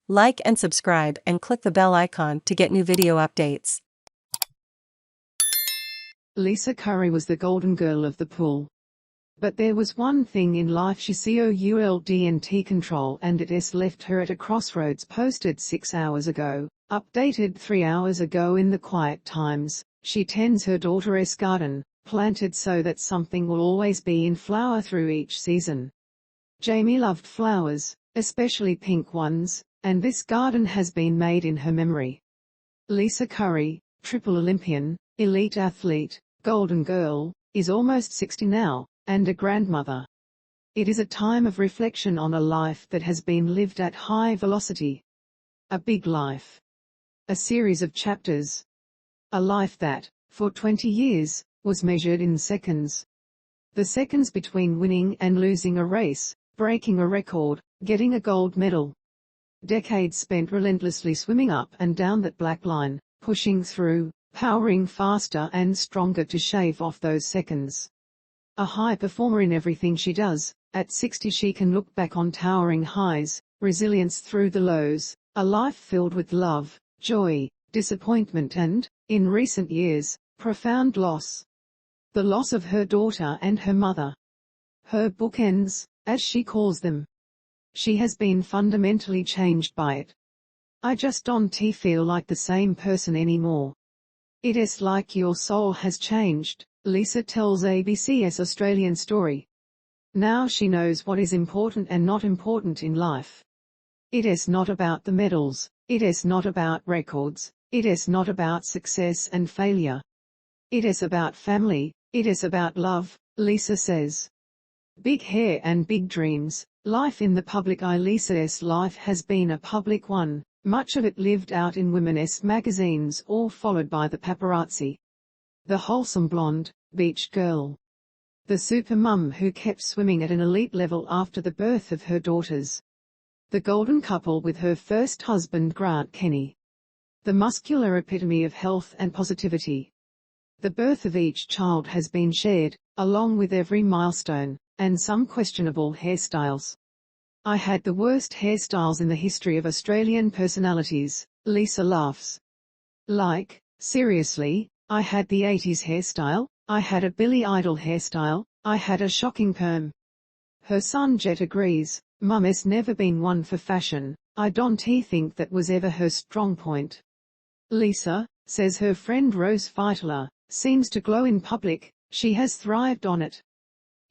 Like and subscribe and click the bell icon to get new video updates. Lisa Curry was the golden girl of the pool. But there was one thing in life she couldn't control, and it has left her at a crossroads. Posted 6 hours ago, updated 3 hours ago. In the quiet times, she tends her daughter's garden, planted so that something will always be in flower through each season. Jaimi loved flowers, especially pink ones, and this garden has been made in her memory. Lisa Curry, triple Olympian, elite athlete, golden girl, is almost 60 now, and a grandmother. It is a time of reflection on a life that has been lived at high velocity. A big life. A series of chapters. A life that, for 20 years, was measured in seconds. The seconds between winning and losing a race, breaking a record, getting a gold medal. Decades spent relentlessly swimming up and down that black line, pushing through, powering faster and stronger to shave off those seconds. A high performer in everything she does, at 60 she can look back on towering highs, resilience through the lows, a life filled with love, joy, disappointment and, in recent years, profound loss. The loss of her daughter and her mother. Her bookends, as she calls them. She has been fundamentally changed by it. I just don't feel like the same person anymore. It is like your soul has changed, Lisa tells ABC's Australian Story. Now she knows what is important and not important in life. It is not about the medals, it is not about records, it is not about success and failure. It is about family, it is about love, Lisa says. Big hair and big dreams, life in the public eye. Lisa's life has been a public one, much of it lived out in women's magazines or followed by the paparazzi. The wholesome blonde, beach girl. The super mum who kept swimming at an elite level after the birth of her daughters. The golden couple with her first husband Grant Kenny. The muscular epitome of health and positivity. The birth of each child has been shared, along with every milestone, and some questionable hairstyles. I had the worst hairstyles in the history of Australian personalities, Lisa laughs. Like, seriously, I had the 80s hairstyle, I had a Billy Idol hairstyle, I had a shocking perm. Her son Jett agrees, Mum has never been one for fashion, I don't think that was ever her strong point. Lisa, says her friend Rose Fydler, seems to glow in public, she has thrived on it.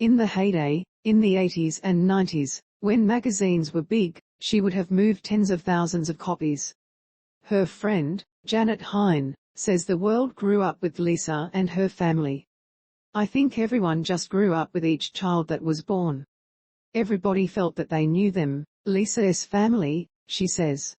In the heyday, in the 80s and 90s, when magazines were big, she would have moved tens of thousands of copies. Her friend, Hine, says the world grew up with Lisa and her family. I think everyone just grew up with each child that was born. Everybody felt that they knew them, Lisa's family, she says.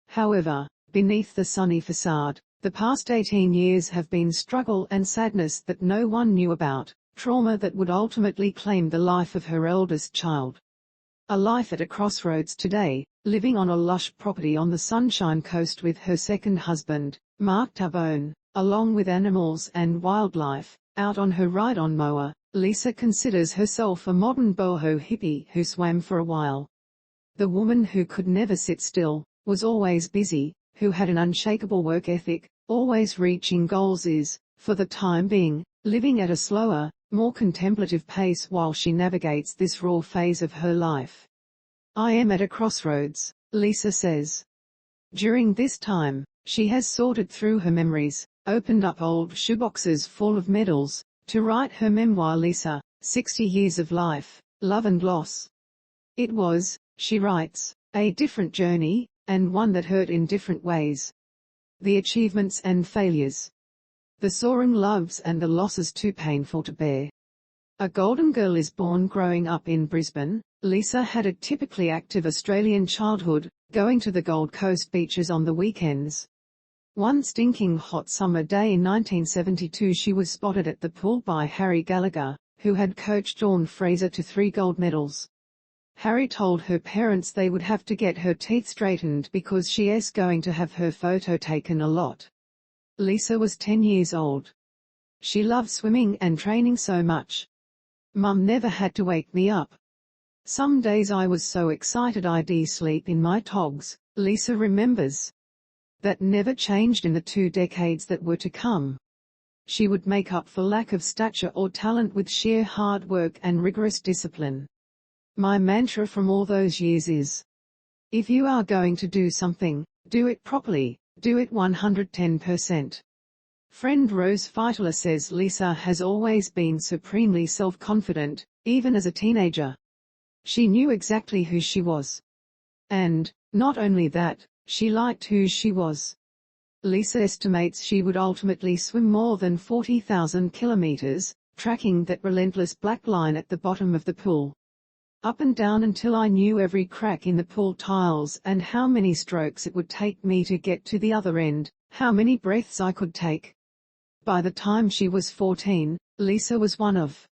However, beneath the sunny facade, the past 18 years have been struggle and sadness that no one knew about, trauma that would ultimately claim the life of her eldest child. A life at a crossroads today, living on a lush property on the Sunshine Coast with her second husband, Mark Tabone, along with animals and wildlife, out on her ride-on mower. Lisa considers herself a modern boho hippie who swam for a while. The woman who could never sit still, was always busy, who had an unshakable work ethic, always reaching goals is, for the time being, living at a slower, more contemplative pace while she navigates this raw phase of her life. I am at a crossroads, Lisa says. During this time, she has sorted through her memories, opened up old shoeboxes full of medals, to write her memoir. Lisa, 60 Years of Life, Love and Loss. It was, she writes, a different journey, and one that hurt in different ways. The achievements and failures. The soaring loves and the losses too painful to bear. A golden girl is born growing up in Brisbane. Lisa had a typically active Australian childhood, going to the Gold Coast beaches on the weekends. One stinking hot summer day in 1972 she was spotted at the pool by Harry Gallagher, who had coached Dawn Fraser to 3 gold medals. Harry told her parents they would have to get her teeth straightened because she is going to have her photo taken a lot. Lisa was 10 years old. She loved swimming and training so much. Mum never had to wake me up. Some days I was so excited I'd sleep in my togs, Lisa remembers. That never changed in the 2 decades that were to come. She would make up for lack of stature or talent with sheer hard work and rigorous discipline. My mantra from all those years is, if you are going to do something, do it properly, do it 110%. Friend Rose Fydler says Lisa has always been supremely self-confident, even as a teenager. She knew exactly who she was. And, not only that, she liked who she was. Lisa estimates she would ultimately swim more than 40,000 kilometers, tracking that relentless black line at the bottom of the pool. Up and down until I knew every crack in the pool tiles and how many strokes it would take me to get to the other end, how many breaths I could take. By the time she was 14, Lisa was one of